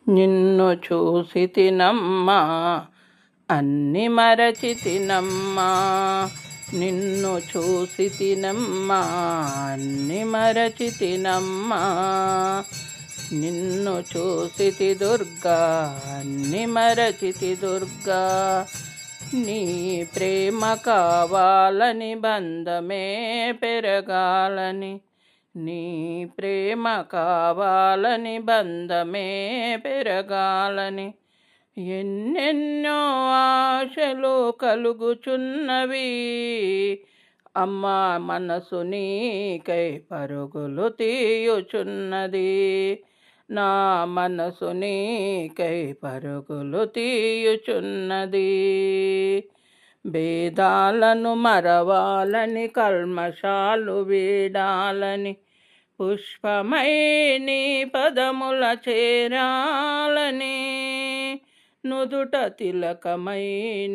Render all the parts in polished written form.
నిన్ను చూసి తినమ్మా అన్ని మరచి తినమ్మా, నిన్ను చూసి తినమ్మా అన్ని మరచి తినమ్మా, నిన్ను చూసితి దుర్గా అన్ని మరచితి దుర్గా, నీ ప్రేమ కావాలని బంధమే పెరగాలని, నీ ప్రేమ కావాలని బంధమే పెరగాలని, ఎన్నెన్నో ఆశలు కలుగుచున్నవి అమ్మా, మనసు నీకై పరుగులు తీయుచున్నది, నా మనసు నీకై పరుగులు తీయుచున్నది. భేదాలను మరవాలని, కల్మషాలు వీడాలని, పుష్పమై నీ పదముల చేరాలని, నుదుట తిలకమై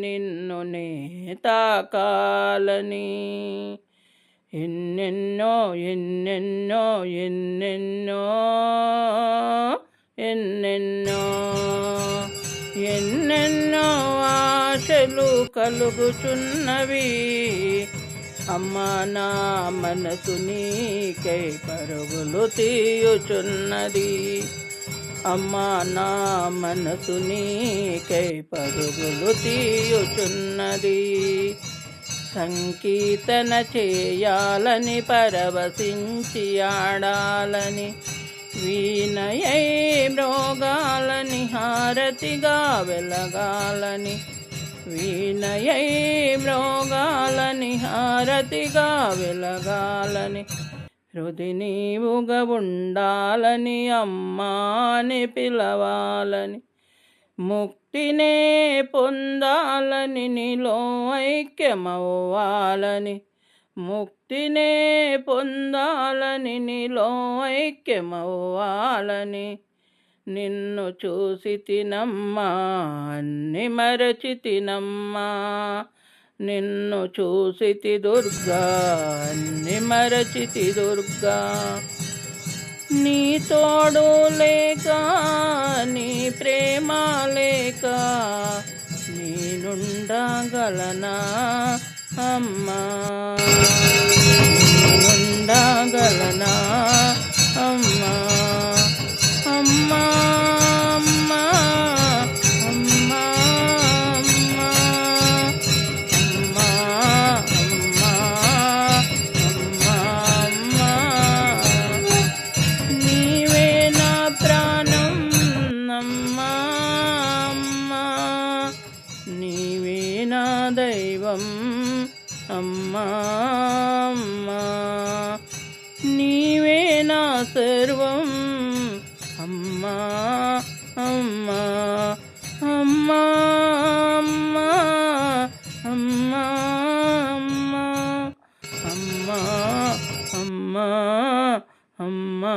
నిన్ను నే తాకాలని, ఎన్నెన్నో ఎన్నెన్నో ఎన్నెన్నో ఎన్నెన్నో ఎన్నెన్నో ఆశలు కలుగుచున్నవి అమ్మా, నా మనసు నీకై పరుగులు తీయుచున్నది అమ్మా, నా మనసు నీకై పరుగులు తీయుచున్నది. సంకీర్తన చేయాలని, పరవశించి ఆడాలని, వీణయై మ్రోగాలని, హారతిగా వెలగాలని, వీణయై మ్రోగాలని, హారతిగా వెలగాలని, హృది నీవుగా ఉండాలని, అమ్మాని పిలవాలని, ముక్తినే పొందాలని, నీలో ఐక్యమవ్వాలని, ముక్తినే పొందాలని, నీలో ఐక్యమవ్వాలని, నిన్ను చూసి తినమ్మా అన్ని మరచి తినమ్మా, నిన్ను చూసితి దుర్గా అన్ని మరచితి దుర్గా, నీ తోడు లేక నీ ప్రేమ లేక నేనుండగలనా అమ్మా, నేనుండగలనా అమ్మా, అమ్మా అమ్మా అమ్మా అమ్మా అమ్మా అమ్మా అమ్మా, నీవే నా ప్రాణం అమ్మా, అమ్మా నీవే నా దైవం అమ్మా, అమ్మా నీవే నా సర్వం అమ్మా, అమ్మా అమ్మా అమ్మా అమ్మా అమ్మా అమ్మా అమ్మా అమ్మా.